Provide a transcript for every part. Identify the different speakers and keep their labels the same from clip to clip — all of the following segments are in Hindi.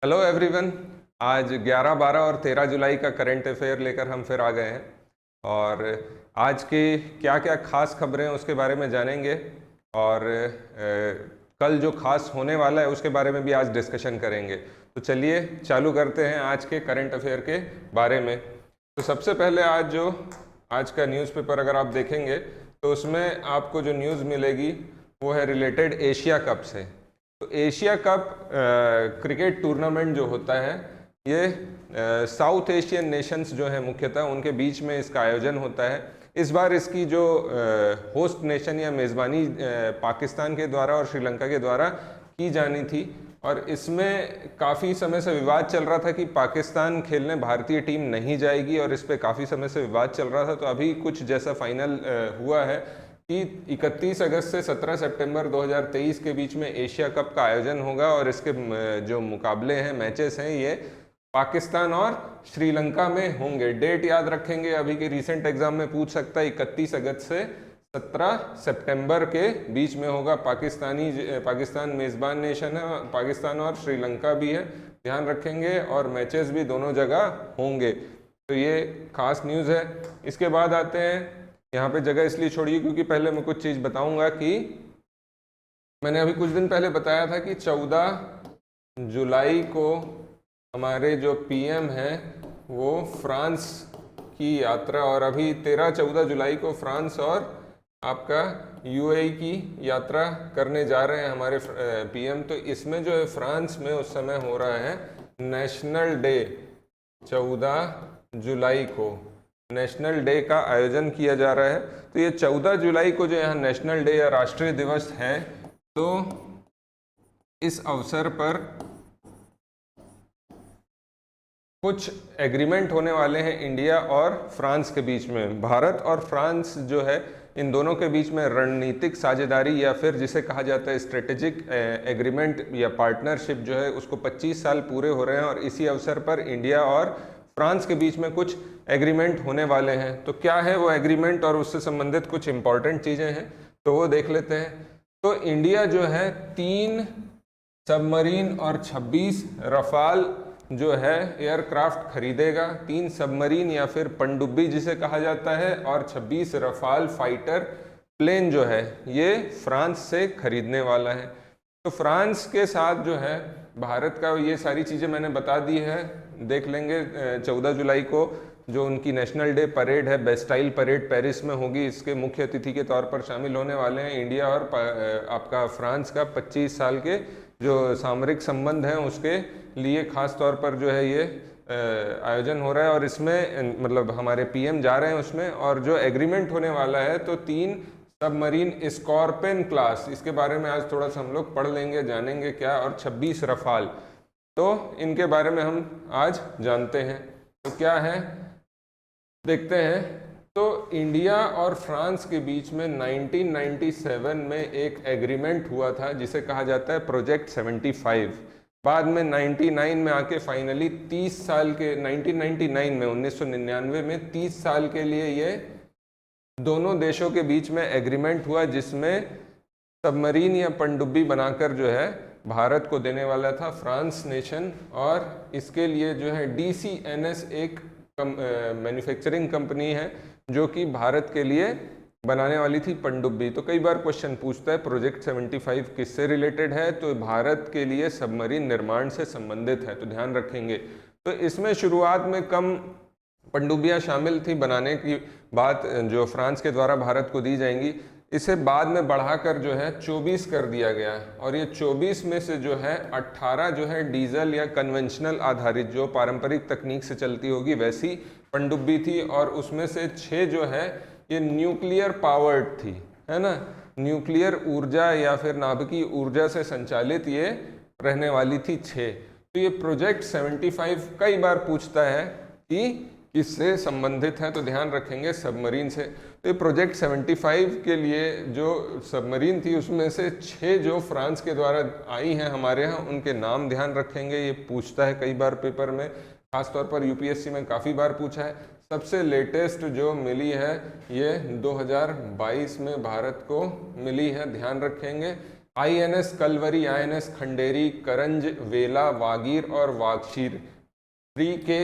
Speaker 1: Hello everyone. आज 11, 12 और 13 जुलाई का करंट अफेयर लेकर हम फिर आ गए हैं और आज की क्या क्या खास खबरें हैं उसके बारे में जानेंगे और कल जो खास होने वाला है उसके बारे में भी आज डिस्कशन करेंगे। तो चलिए चालू करते हैं आज के करंट अफेयर के बारे में। तो सबसे पहले आज का न्यूज़पेपर अगर आप देखेंगे तो उसमें आपको जो न्यूज़ मिलेगी वो है रिलेटेड एशिया कप से। तो एशिया कप क्रिकेट टूर्नामेंट जो होता है ये साउथ एशियन नेशंस जो है मुख्यतः उनके बीच में इसका आयोजन होता है। इस बार इसकी जो होस्ट नेशन या मेज़बानी पाकिस्तान के द्वारा और श्रीलंका के द्वारा की जानी थी और इसमें काफ़ी समय से विवाद चल रहा था कि पाकिस्तान खेलने भारतीय टीम नहीं जाएगी और इस पर काफ़ी समय से विवाद चल रहा था। तो अभी कुछ जैसा फाइनल हुआ है कि 31 अगस्त से 17 सितंबर 2023 के बीच में एशिया कप का आयोजन होगा और इसके जो मुकाबले हैं, मैचेस हैं, ये पाकिस्तान और श्रीलंका में होंगे। डेट याद रखेंगे, अभी के रिसेंट एग्जाम में पूछ सकता है। 31 अगस्त से 17 सितंबर के बीच में होगा। पाकिस्तान मेज़बान नेशन है, पाकिस्तान और श्रीलंका भी है, ध्यान रखेंगे, और मैचेस भी दोनों जगह होंगे। तो ये खास न्यूज़ है। इसके बाद आते हैं, यहाँ पे जगह इसलिए छोड़िए क्योंकि पहले मैं कुछ चीज़ बताऊंगा कि मैंने अभी कुछ दिन पहले बताया था कि 14 जुलाई को हमारे जो पीएम हैं वो फ्रांस की यात्रा, और अभी 13-14 जुलाई को फ्रांस और आपका यूएई की यात्रा करने जा रहे हैं हमारे पीएम। तो इसमें जो है फ्रांस में उस समय हो रहा है नेशनल डे। 14 जुलाई को नेशनल डे का आयोजन किया जा रहा है। तो ये 14 जुलाई को जो यहाँ नेशनल डे या राष्ट्रीय दिवस है, तो इस अवसर पर कुछ एग्रीमेंट होने वाले हैं इंडिया और फ्रांस के बीच में। भारत और फ्रांस जो है इन दोनों के बीच में रणनीतिक साझेदारी या फिर जिसे कहा जाता है स्ट्रेटेजिक एग्रीमेंट या पार्टनरशिप जो है उसको 25 साल पूरे हो रहे हैं और इसी अवसर पर इंडिया और फ्रांस के बीच में कुछ एग्रीमेंट होने वाले हैं। तो क्या है वो एग्रीमेंट और उससे संबंधित कुछ इंपॉर्टेंट चीज़ें हैं तो वो देख लेते हैं। तो इंडिया जो है 3 सबमरीन और 26 रफाल जो है एयरक्राफ्ट खरीदेगा। 3 सबमरीन या फिर पनडुब्बी जिसे कहा जाता है और 26 रफाल फाइटर प्लेन जो है ये फ्रांस से खरीदने वाला है। तो फ्रांस के साथ जो है भारत का, ये सारी चीज़ें मैंने बता दी है, देख लेंगे। 14 जुलाई को जो उनकी नेशनल डे परेड है, बेस्टाइल परेड पेरिस में होगी। इसके मुख्य अतिथि के तौर पर शामिल होने वाले हैं इंडिया और आपका फ्रांस का 25 साल के जो सामरिक संबंध हैं उसके लिए खास तौर पर जो है ये आयोजन हो रहा है और इसमें मतलब हमारे पीएम जा रहे हैं उसमें। और जो एग्रीमेंट होने वाला है तो 3 सबमरीन स्कॉर्पियन क्लास, इसके बारे में आज थोड़ा सा हम लोग पढ़ लेंगे, जानेंगे क्या, और 26 रफाल, तो इनके बारे में हम आज जानते हैं। तो क्या है देखते हैं। तो इंडिया और फ्रांस के बीच में 1997 में एक एग्रीमेंट हुआ था जिसे कहा जाता है प्रोजेक्ट 75। बाद में 99 में आके फाइनली 30 साल के 1999 में 30 साल के लिए ये दोनों देशों के बीच में एग्रीमेंट हुआ जिसमें सबमरीन या पनडुब्बी बनाकर जो है भारत को देने वाला था फ्रांस नेशन। और इसके लिए जो है DCNS एक मैन्युफैक्चरिंग कंपनी है जो कि भारत के लिए बनाने वाली थी पनडुब्बी। तो कई बार क्वेश्चन पूछता है प्रोजेक्ट 75 किससे रिलेटेड है, तो भारत के लिए सबमरीन निर्माण से संबंधित है, तो ध्यान रखेंगे। तो इसमें शुरुआत में कम पनडुब्बियाँ शामिल थी बनाने की बात जो फ्रांस के द्वारा भारत को दी जाएंगी। इसे बाद में बढ़ाकर जो है 24 कर दिया गया और ये 24 में से जो है 18 जो है डीजल या कन्वेंशनल आधारित जो पारंपरिक तकनीक से चलती होगी वैसी पनडुब्बी थी और उसमें से 6 जो है ये न्यूक्लियर पावर्ड थी, है ना। न्यूक्लियर ऊर्जा या फिर नाभिकीय ऊर्जा से संचालित ये रहने वाली थी 6। तो ये प्रोजेक्ट 75 कई बार पूछता है कि किससे संबंधित है, तो ध्यान रखेंगे सबमरीन से। तो ये प्रोजेक्ट 75 के लिए जो सबमरीन थी उसमें से 6 जो फ्रांस के द्वारा आई हैं हमारे यहाँ उनके नाम ध्यान रखेंगे। ये पूछता है कई बार पेपर में, खासतौर पर यूपीएससी में काफ़ी बार पूछा है। सबसे लेटेस्ट जो मिली है ये 2022 में भारत को मिली है, ध्यान रखेंगे। INS कलवरी, INS खंडेरी, करंज, वेला, वागीर और वागशीर, 3K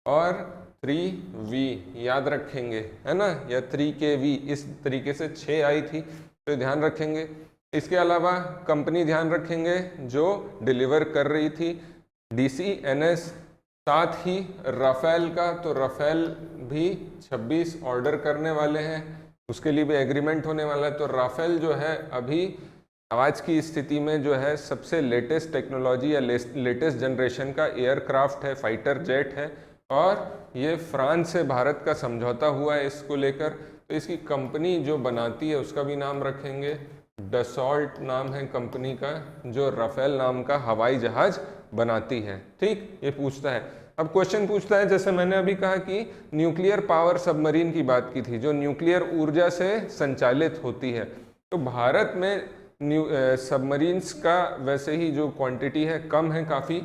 Speaker 1: और 3V याद रखेंगे, है ना, या 3KV, इस तरीके से 6 आई थी, तो ध्यान रखेंगे। इसके अलावा कंपनी ध्यान रखेंगे जो डिलीवर कर रही थी, DCNS, साथ ही राफेल का, तो राफेल भी 26 ऑर्डर करने वाले हैं, उसके लिए भी एग्रीमेंट होने वाला है। तो राफेल जो है अभी आज की स्थिति में जो है सबसे लेटेस्ट टेक्नोलॉजी या लेटेस्ट जनरेशन का एयरक्राफ्ट है, फाइटर जेट है, और ये फ्रांस से भारत का समझौता हुआ है इसको लेकर। तो इसकी कंपनी जो बनाती है उसका भी नाम रखेंगे, डसॉल्ट नाम है कंपनी का, जो राफेल नाम का हवाई जहाज बनाती है। ठीक, ये पूछता है। अब क्वेश्चन पूछता है, जैसे मैंने अभी कहा कि न्यूक्लियर पावर सबमरीन की बात की थी, जो न्यूक्लियर ऊर्जा से संचालित होती है, तो भारत में सबमरीन्स का वैसे ही जो क्वांटिटी है कम है काफ़ी।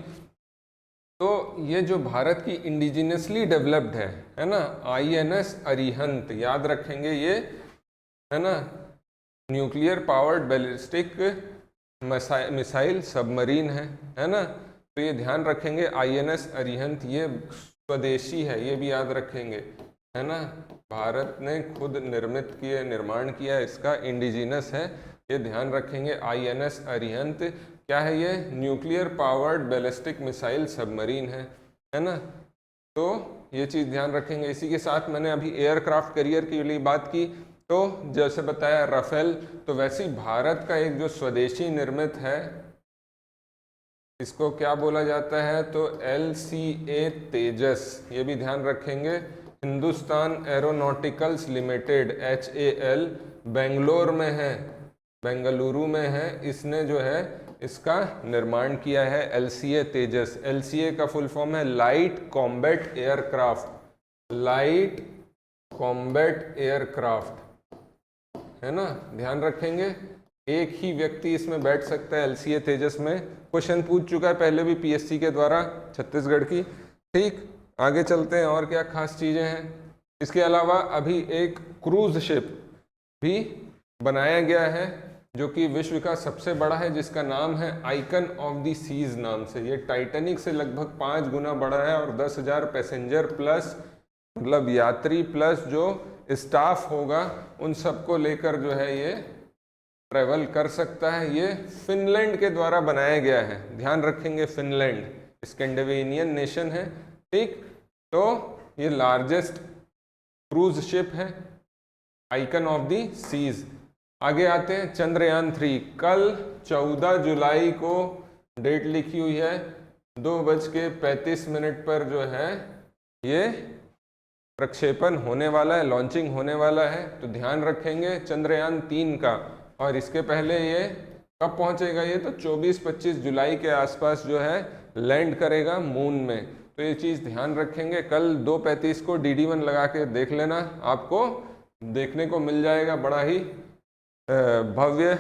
Speaker 1: तो ये जो भारत की इंडिजिनियसली डेवलप्ड है ना, INS अरिहंत याद रखेंगे, ये है ना nuclear powered ballistic missile submarine है ना, तो ये ध्यान रखेंगे। INS अरिहंत ये स्वदेशी है, ये भी याद रखेंगे, है ना, भारत ने खुद निर्माण किया, इसका इंडिजिनस है, ये ध्यान रखेंगे। INS अरिहंत क्या है, ये nuclear powered ballistic missile submarine है ना, तो ये चीज़ ध्यान रखेंगे। इसी के साथ मैंने अभी एयरक्राफ्ट कैरियर के लिए बात की, तो जैसे बताया राफेल, तो वैसे ही भारत का एक जो स्वदेशी निर्मित है, इसको क्या बोला जाता है, तो LCA तेजस, ये भी ध्यान रखेंगे। Hindustan aeronauticals limited HAL Bangalore में है, बेंगलुरु में है, इसने जो है इसका निर्माण किया है LCA तेजस। LCA का फुल फॉर्म है light combat aircraft, light combat aircraft, है ना, ध्यान रखेंगे। एक ही व्यक्ति इसमें बैठ सकता है LCA तेजस में। क्वेश्चन पूछ चुका है पहले भी PSC के द्वारा छत्तीसगढ़ की। ठीक, आगे चलते हैं, और क्या खास चीज़ें हैं। इसके अलावा अभी एक क्रूज शिप भी बनाया गया है जो कि विश्व का सबसे बड़ा है, जिसका नाम है आइकन ऑफ द सीज नाम से। ये टाइटैनिक से लगभग 5 गुना बड़ा है और 10,000 पैसेंजर प्लस, मतलब यात्री प्लस जो स्टाफ होगा उन सबको लेकर जो है ये ट्रेवल कर सकता है। ये फिनलैंड के द्वारा बनाया गया है, ध्यान रखेंगे, फिनलैंड स्कैंडिनेवियन नेशन है। ठीक, तो ये लार्जेस्ट क्रूज शिप है, आइकन ऑफ द सीज। आगे आते हैं चंद्रयान 3। कल 14 जुलाई को डेट लिखी हुई है, 2:35 पर जो है ये प्रक्षेपण होने वाला है, लॉन्चिंग होने वाला है। तो ध्यान रखेंगे चंद्रयान 3 का। और इसके पहले ये कब पहुंचेगा, ये तो 24-25 जुलाई के आसपास जो है लैंड करेगा मून में। तो ये चीज़ ध्यान रखेंगे। कल 2:35 को DD1 लगा के देख लेना, आपको देखने को मिल जाएगा। बड़ा ही भव्य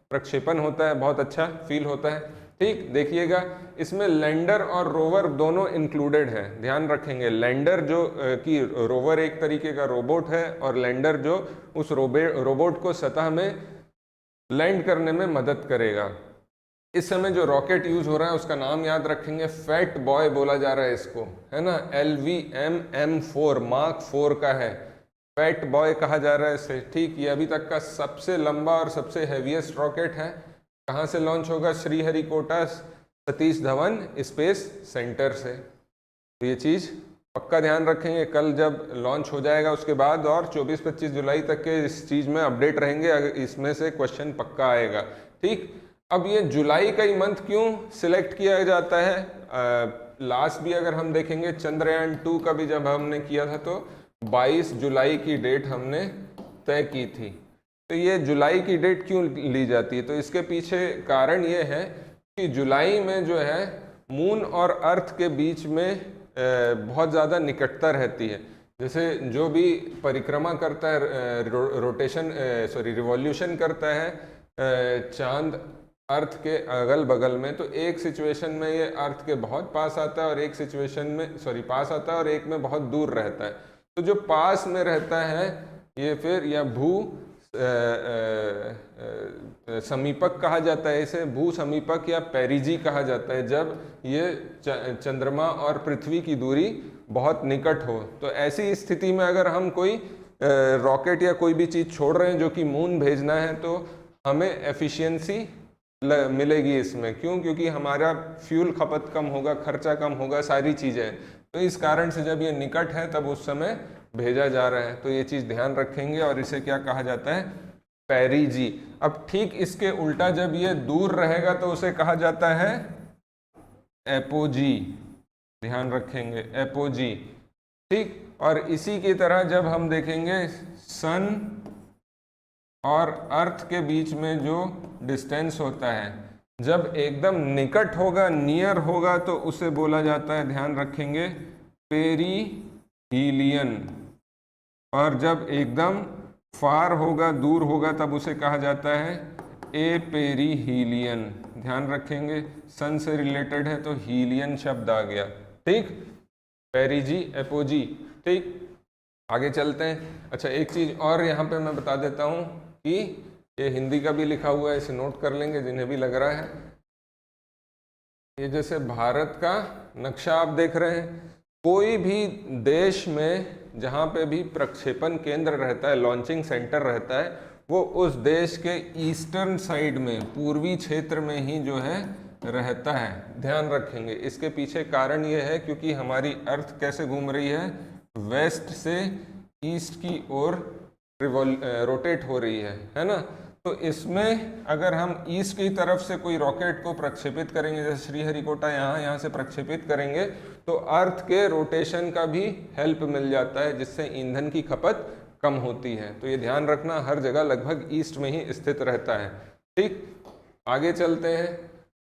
Speaker 1: प्रक्षेपण होता है, बहुत अच्छा फील होता है। ठीक, देखिएगा इसमें लैंडर और रोवर दोनों इंक्लूडेड है, ध्यान रखेंगे। लैंडर जो कि रोवर एक तरीके का रोबोट है, और लैंडर जो उस रोबोट को सतह में लैंड करने में मदद करेगा। इस समय जो रॉकेट यूज हो रहा है उसका नाम याद रखेंगे, फैट बॉय बोला जा रहा है इसको, है ना, LVM-M4 मार्क 4 का है, फैट बॉय कहा जा रहा है इसे। ठीक, ये अभी तक का सबसे लंबा और सबसे हैवीएस्ट रॉकेट है। कहाँ से लॉन्च होगा, श्रीहरिकोटा सतीश धवन स्पेस सेंटर से। तो ये चीज़ पक्का ध्यान रखेंगे, कल जब लॉन्च हो जाएगा उसके बाद और 24-25 जुलाई तक के इस चीज़ में अपडेट रहेंगे, इसमें से क्वेश्चन पक्का आएगा। ठीक, अब ये जुलाई का ही मंथ क्यों सिलेक्ट किया जाता है, लास्ट भी अगर हम देखेंगे चंद्रयान 2 का भी जब हमने किया था तो 22 जुलाई की डेट हमने तय की थी। तो ये जुलाई की डेट क्यों ली जाती है, तो इसके पीछे कारण ये है कि जुलाई में जो है मून और अर्थ के बीच में बहुत ज़्यादा निकटता रहती है। जैसे जो भी परिक्रमा करता है, रिवॉल्यूशन करता है चांद अर्थ के अगल बगल में, तो एक सिचुएशन में ये अर्थ के बहुत पास आता है और एक सिचुएशन में पास आता है और एक में बहुत दूर रहता है। तो जो पास में रहता है ये फिर या भू समीपक कहा जाता है, इसे भू समीपक या पेरिजी कहा जाता है जब ये चंद्रमा और पृथ्वी की दूरी बहुत निकट हो। तो ऐसी स्थिति में अगर हम कोई रॉकेट या कोई भी चीज़ छोड़ रहे हैं जो कि मून भेजना है, तो हमें एफिशिएंसी मिलेगी इसमें। क्यों? क्योंकि हमारा फ्यूल खपत कम होगा, खर्चा कम होगा, सारी चीज़ें। तो इस कारण से जब ये निकट है तब उस समय भेजा जा रहा है। तो ये चीज़ ध्यान रखेंगे और इसे क्या कहा जाता है? पेरिजी। अब ठीक इसके उल्टा जब ये दूर रहेगा तो उसे कहा जाता है एपोजी। ध्यान रखेंगे, एपोजी। ठीक। और इसी की तरह जब हम देखेंगे सन और अर्थ के बीच में जो डिस्टेंस होता है, जब एकदम निकट होगा, नियर होगा, तो उसे बोला जाता है, ध्यान रखेंगे, पेरीहीलियन। और जब एकदम फार होगा, दूर होगा, तब उसे कहा जाता है एपेरीहीलियन। ध्यान रखेंगे, सन से रिलेटेड है तो हीलियन शब्द आ गया। ठीक, पेरिजी, एपोजी। ठीक, आगे चलते हैं। अच्छा, एक चीज़ और यहाँ पे मैं बता देता हूँ कि ये हिंदी का भी लिखा हुआ है, इसे नोट कर लेंगे जिन्हें भी लग रहा है। ये जैसे भारत का नक्शा आप देख रहे हैं, कोई भी देश में जहाँ पे भी प्रक्षेपण केंद्र रहता है, लॉन्चिंग सेंटर रहता है, वो उस देश के ईस्टर्न साइड में, पूर्वी क्षेत्र में ही जो है रहता है। ध्यान रखेंगे, इसके पीछे कारण ये है क्योंकि हमारी अर्थ कैसे घूम रही है? वेस्ट से ईस्ट की ओर रोटेट हो रही है ना। तो इसमें अगर हम ईस्ट की तरफ से कोई रॉकेट को प्रक्षेपित करेंगे, जैसे श्रीहरिकोटा यहाँ से प्रक्षेपित करेंगे, तो अर्थ के रोटेशन का भी हेल्प मिल जाता है, जिससे ईंधन की खपत कम होती है। तो ये ध्यान रखना, हर जगह लगभग ईस्ट में ही स्थित रहता है। ठीक, आगे चलते हैं।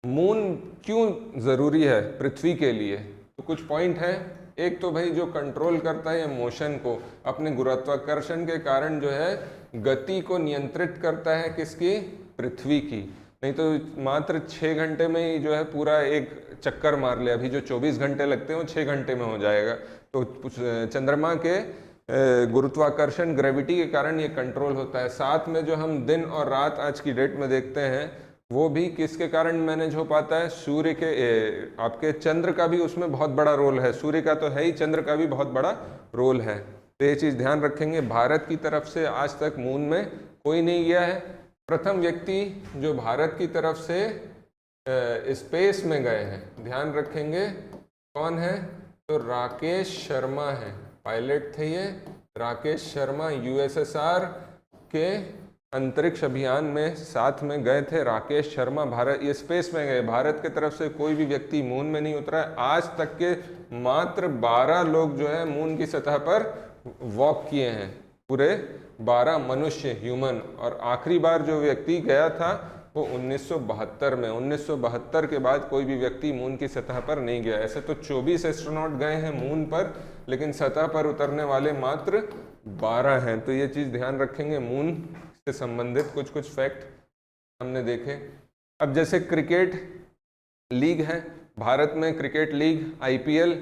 Speaker 1: मून क्यों ज़रूरी है पृथ्वी के लिए? तो कुछ पॉइंट है। एक तो भाई जो कंट्रोल करता है मोशन को, अपने गुरुत्वाकर्षण के कारण जो है गति को नियंत्रित करता है, किसकी? पृथ्वी की। नहीं तो मात्र 6 घंटे में ही जो है पूरा एक चक्कर मार ले। अभी जो 24 घंटे लगते हैं वो 6 घंटे में हो जाएगा। तो चंद्रमा के गुरुत्वाकर्षण, ग्रेविटी के कारण ये कंट्रोल होता है। साथ में जो हम दिन और रात आज की डेट में देखते हैं, वो भी किसके कारण मैनेज हो पाता है? सूर्य के, आपके चंद्र का भी उसमें बहुत बड़ा रोल है। सूर्य का तो है ही, चंद्र का भी बहुत बड़ा रोल है। तो ये चीज़ ध्यान रखेंगे। भारत की तरफ से आज तक मून में कोई नहीं गया है। प्रथम व्यक्ति जो भारत की तरफ से स्पेस में गए हैं, ध्यान रखेंगे, कौन है? तो राकेश शर्मा है, पायलट थे ये। राकेश शर्मा यूएसएसआर के अंतरिक्ष अभियान में साथ में गए थे। राकेश शर्मा भारत, ये स्पेस में गए। भारत की तरफ से कोई भी व्यक्ति मून में नहीं उतरा है। आज तक के मात्र 12 लोग जो है मून की सतह पर वॉक किए हैं, पूरे 12 मनुष्य, ह्यूमन। और आखिरी बार जो व्यक्ति गया था वो 1972 में। 1972 के बाद कोई भी व्यक्ति मून की सतह पर नहीं गया। ऐसे तो 24 एस्ट्रोनॉट गए हैं मून पर, लेकिन सतह पर उतरने वाले मात्र 12 हैं। तो ये चीज़ ध्यान रखेंगे। मून से संबंधित कुछ कुछ फैक्ट हमने देखे। अब जैसे क्रिकेट लीग है, भारत में क्रिकेट लीग IPL,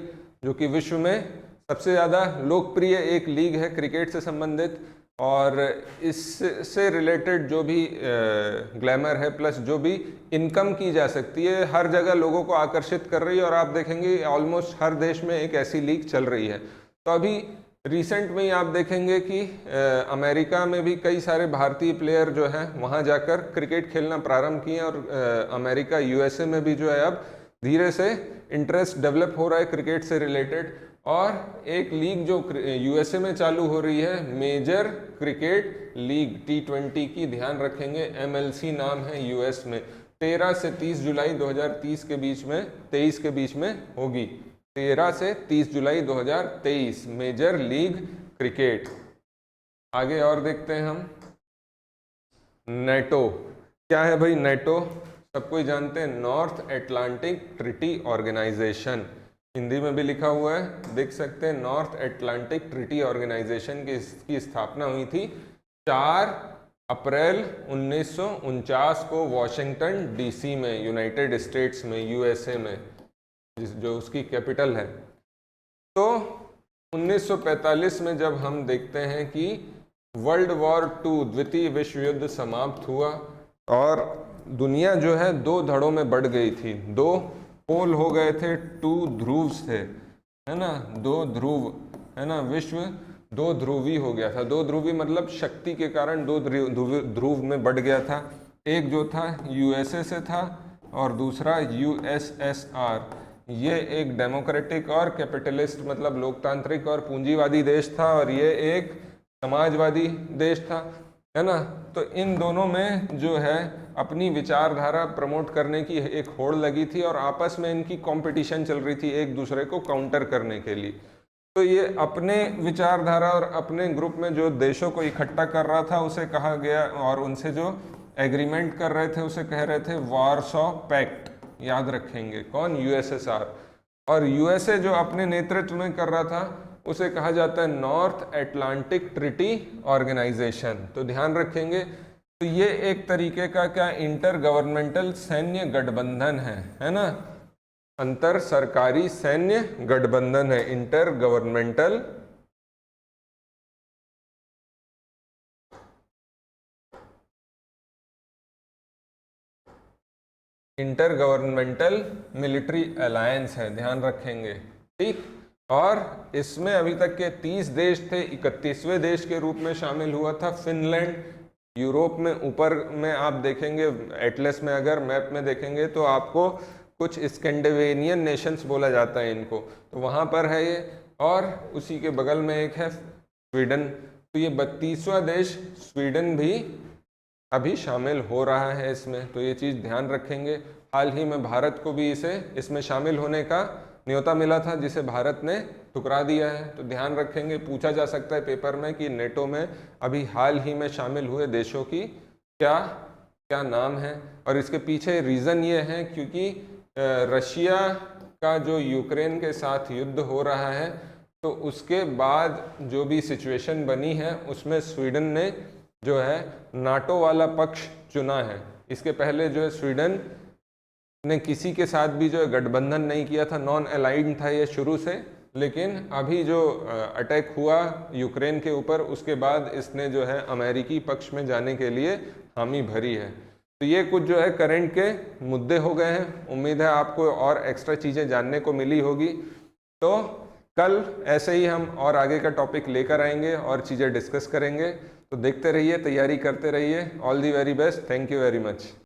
Speaker 1: जो कि विश्व में सबसे ज़्यादा लोकप्रिय एक लीग है क्रिकेट से संबंधित। और इससे रिलेटेड जो भी ग्लैमर है, प्लस जो भी इनकम की जा सकती है, हर जगह लोगों को आकर्षित कर रही है। और आप देखेंगे ऑलमोस्ट हर देश में एक ऐसी लीग चल रही है। तो अभी रिसेंट में ही आप देखेंगे कि अमेरिका में भी कई सारे भारतीय प्लेयर जो हैं वहाँ जाकर क्रिकेट खेलना प्रारंभ किए। और अमेरिका, USA में भी जो है अब धीरे से इंटरेस्ट डेवलप हो रहा है क्रिकेट से रिलेटेड। और एक लीग जो USA में चालू हो रही है, मेजर क्रिकेट लीग T20 की, ध्यान रखेंगे, MLC नाम है, US में 13 से 30 जुलाई 2030 के बीच में, 23 के बीच में होगी। 13 से 30 जुलाई 2023 मेजर लीग क्रिकेट। आगे और देखते हैं हम। नेटो क्या है भाई? नेटो सबको ही जानते हैं, North Atlantic Treaty Organisation. Hindi में भी लिखा हुआ है, देख सकते हैं। नॉर्थ अटलांटिक ट्रीटी ऑर्गेनाइजेशन की स्थापना हुई थी 4 अप्रैल 1949 को वॉशिंगटन DC में, यूनाइटेड स्टेट्स में, USA में, जो उसकी कैपिटल है। तो 1945 में जब हम देखते हैं कि वर्ल्ड वॉर टू, द्वितीय विश्व युद्ध समाप्त हुआ और दुनिया जो है दो धड़ों में बढ़ गई थी, दो पोल हो गए थे, टू ध्रुव्स थे, है ना, दो ध्रुव, है ना, विश्व दो ध्रुवी हो गया था। दो ध्रुवी मतलब शक्ति के कारण दो ध्रुव में बढ़ गया था। एक जो था यूएसए से था और दूसरा यूएसएसआर। ये एक डेमोक्रेटिक और कैपिटलिस्ट मतलब लोकतांत्रिक और पूंजीवादी देश था और ये एक समाजवादी देश था, है ना। तो इन दोनों में जो है अपनी विचारधारा प्रमोट करने की एक होड़ लगी थी और आपस में इनकी कंपटीशन चल रही थी एक दूसरे को काउंटर करने के लिए। तो ये अपने विचारधारा और अपने ग्रुप में जो देशों को इकट्ठा कर रहा था उसे कहा गया, और उनसे जो एग्रीमेंट कर रहे थे उसे कह रहे थे वार्सो पैक्ट। याद रखेंगे कौन, यूएसएसआर। और यूएसए जो अपने नेतृत्व में कर रहा था उसे कहा जाता है नॉर्थ अटलांटिक ट्रीटी ऑर्गेनाइजेशन। तो ध्यान रखेंगे, तो ये एक तरीके का क्या इंटर गवर्नमेंटल सैन्य गठबंधन है ना, अंतर सरकारी सैन्य गठबंधन है, इंटर गवर्नमेंटल मिलिट्री अलायंस है, ध्यान रखेंगे, ठीक। और इसमें अभी तक के 30 देश थे, 31वें देश के रूप में शामिल हुआ था फिनलैंड। यूरोप में ऊपर में आप देखेंगे एटलस में, अगर मैप में देखेंगे तो आपको कुछ स्कैंडिनेवियन नेशंस बोला जाता है इनको, तो वहाँ पर है ये। और उसी के बगल में एक है स्वीडन। तो ये 32वां देश स्वीडन भी अभी शामिल हो रहा है इसमें, तो ये चीज़ ध्यान रखेंगे। हाल ही में भारत को भी इसमें शामिल होने का न्योता मिला था जिसे भारत ने ठुकरा दिया है। तो ध्यान रखेंगे, पूछा जा सकता है पेपर में कि नेटो में अभी हाल ही में शामिल हुए देशों की क्या क्या नाम है। और इसके पीछे रीज़न ये है क्योंकि रशिया का जो यूक्रेन के साथ युद्ध हो रहा है, तो उसके बाद जो भी सिचुएशन बनी है उसमें स्वीडन ने जो है नाटो वाला पक्ष चुना है। इसके पहले जो है स्वीडन ने किसी के साथ भी जो है गठबंधन नहीं किया था, नॉन अलाइंड था ये शुरू से। लेकिन अभी जो अटैक हुआ यूक्रेन के ऊपर, उसके बाद इसने जो है अमेरिकी पक्ष में जाने के लिए हामी भरी है। तो ये कुछ जो है करंट के मुद्दे हो गए हैं। उम्मीद है आपको और एक्स्ट्रा चीज़ें जानने को मिली होगी। तो कल ऐसे ही हम और आगे का टॉपिक लेकर आएंगे और चीज़ें डिस्कस करेंगे। तो देखते रहिए, तैयारी करते रहिए। All the very best, thank you very much.